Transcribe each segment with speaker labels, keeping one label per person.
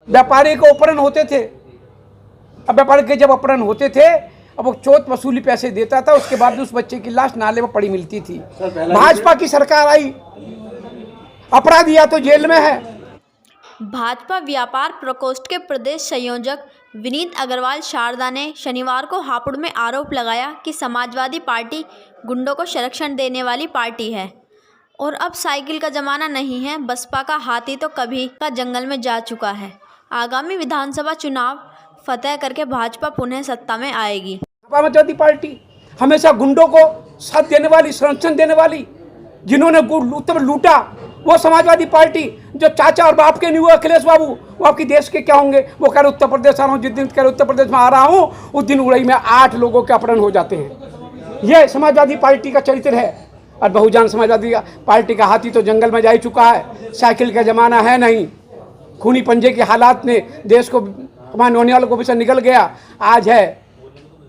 Speaker 1: व्यापारी को अपहरण होते थे। अब व्यापारी के जब अपहरण होते थे, अब वो चोट वसूली पैसे देता था, उसके बाद उस बच्चे की लाश नाले में पड़ी मिलती थी। भाजपा की सरकार आई, अपराधी या तो जेल में है।
Speaker 2: भाजपा व्यापार प्रकोष्ठ के प्रदेश संयोजक विनीत अग्रवाल शारदा ने शनिवार को हापुड़ में आरोप लगाया कि समाजवादी पार्टी गुंडों को संरक्षण देने वाली पार्टी है और अब साइकिल का जमाना नहीं है। बसपा का हाथी तो कभी का जंगल में जा चुका है। आगामी विधानसभा चुनाव फतेह करके भाजपा पुनः सत्ता में आएगी।
Speaker 1: समाजवादी पार्टी हमेशा गुंडों को साथ देने वाली, संरक्षण देने वाली, जिन्होंने उत्तर लूटा, वो समाजवादी पार्टी जो चाचा और बाप के नहीं हुए अखिलेश बाबू, वो आपकी देश के क्या होंगे। वो कह रहे उत्तर प्रदेश आ रहा हूँ, जिस दिन कह रहे उत्तर प्रदेश में आ रहा हूँ, उस दिन उड़ई में 8 लोगों के अपहरण हो जाते हैं। यह समाजवादी पार्टी का चरित्र है। और बहुजन समाजवादी पार्टी का हाथी तो जंगल में जा ही चुका है। साइकिल का जमाना है नहीं। खूनी पंजे के हालात ने देश को, हमारे होने वालों को भी से निकल गया। आज है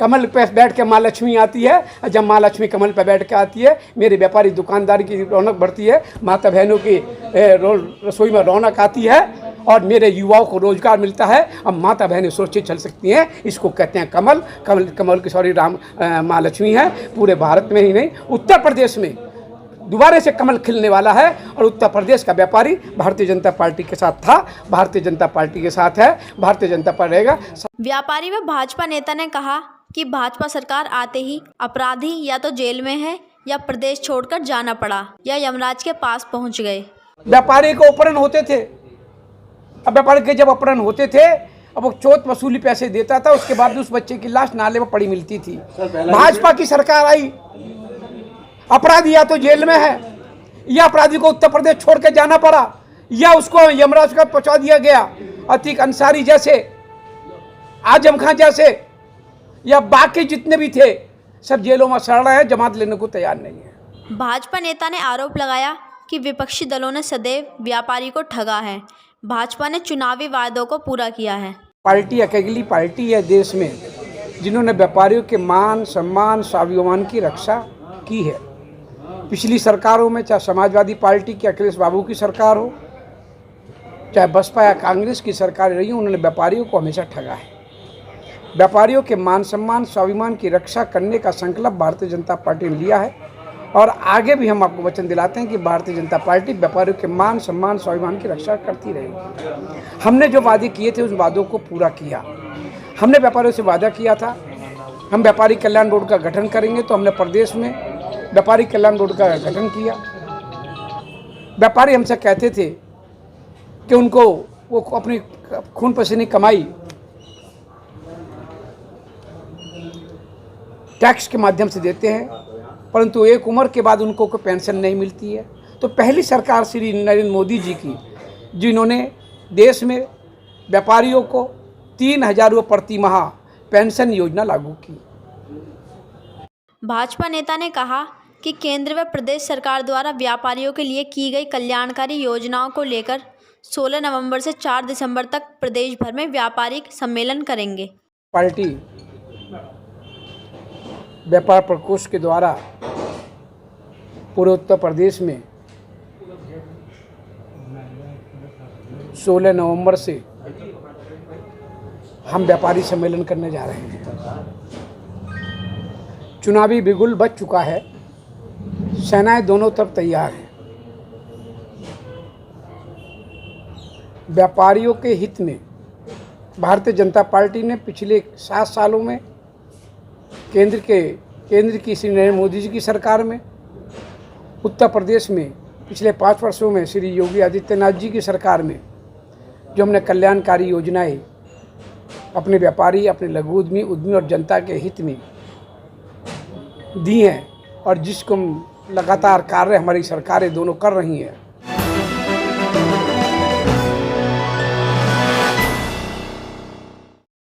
Speaker 1: कमल पे बैठ के माँ लक्ष्मी आती है, और जब माँ लक्ष्मी कमल पे बैठ के आती है, मेरे व्यापारी दुकानदारी की रौनक बढ़ती है, माता बहनों की रसोई में रौनक आती है, और मेरे युवाओं को रोजगार मिलता है। अब माता बहनें सुरक्षित चल सकती हैं। इसको कहते हैं कमल। कमल की सॉरी राम माँ लक्ष्मी है। पूरे भारत में ही नहीं, उत्तर प्रदेश में दोबारा से कमल खिलने वाला है। और उत्तर प्रदेश का व्यापारी भारतीय जनता पार्टी के साथ था, भारतीय जनता पार्टी के साथ है, भारतीय जनता पार्टी रहेगा।
Speaker 2: व्यापारी व भाजपा नेता ने कहा कि भाजपा सरकार आते ही अपराधी या तो जेल में है या प्रदेश छोड़कर जाना पड़ा या यमराज के पास पहुंच गए।
Speaker 1: व्यापारी को अपहरण होते थे। अब व्यापारी के जब अपहरण होते थे, अब वो चोट वसूली पैसे देता था, उसके बाद उस बच्चे की लाश नाले में पड़ी मिलती थी। भाजपा की सरकार आई, अपराधी या तो जेल में है, या अपराधी को उत्तर प्रदेश छोड़ के जाना पड़ा, या उसको यमराज का पहुंचा दिया गया। अतीक अंसारी जैसे, आजम खान जैसे, या बाकी जितने भी थे, सब जेलों में सड़ रहे हैं, जमात लेने को तैयार नहीं है।
Speaker 2: भाजपा नेता ने आरोप लगाया कि विपक्षी दलों ने सदैव व्यापारी को ठगा है। भाजपा ने चुनावी वायदों को पूरा किया है।
Speaker 1: पार्टी अकेली पार्टी है देश में जिन्होंने व्यापारियों के मान, सम्मान, स्वाभिमान की रक्षा की है। पिछली सरकारों में, चाहे समाजवादी पार्टी की अखिलेश बाबू की सरकार हो, चाहे बसपा या कांग्रेस की सरकार रही हो, उन्होंने व्यापारियों को हमेशा ठगा है। व्यापारियों के मान, सम्मान, स्वाभिमान की रक्षा करने का संकल्प भारतीय जनता पार्टी ने लिया है, और आगे भी हम आपको वचन दिलाते हैं कि भारतीय जनता पार्टी व्यापारियों के मान, सम्मान, स्वाभिमान की रक्षा करती रहेगी। हमने जो वादे किए थे, उस वादों को पूरा किया। हमने व्यापारियों से वादा किया था, हम व्यापारी कल्याण बोर्ड का गठन करेंगे, तो हमने प्रदेश में व्यापारी कल्याण बोर्ड का गठन किया। व्यापारी हमसे कहते थे कि उनको वो अपनी खून पसीने कमाई टैक्स के माध्यम से देते हैं, परंतु एक उम्र के बाद उनको कोई पेंशन नहीं मिलती है। तो पहली सरकार श्री नरेंद्र मोदी जी की, जिन्होंने देश में व्यापारियों को 3,000 रुपये प्रति माह पेंशन योजना लागू की।
Speaker 2: भाजपा नेता ने कहा कि केंद्र व प्रदेश सरकार द्वारा व्यापारियों के लिए की गई कल्याणकारी योजनाओं को लेकर 16 नवंबर से 4 दिसंबर तक प्रदेश भर में व्यापारिक सम्मेलन करेंगे।
Speaker 1: पार्टी व्यापार प्रकोष्ठ के द्वारा पूरे उत्तर प्रदेश में 16 नवंबर से हम व्यापारी सम्मेलन करने जा रहे हैं। चुनावी बिगुल बज चुका है, सेनाएं दोनों तरफ तैयार हैं। व्यापारियों के हित में भारतीय जनता पार्टी ने पिछले 7 सालों में केंद्र की श्री नरेंद्र मोदी जी की सरकार में, उत्तर प्रदेश में पिछले 5 वर्षों में श्री योगी आदित्यनाथ जी की सरकार में जो हमने कल्याणकारी योजनाएं अपने व्यापारी, अपने लघु उद्यमी और जनता के हित में दी हैं, और जिसको लगातार कार्य हमारी सरकारें दोनों कर रही हैं,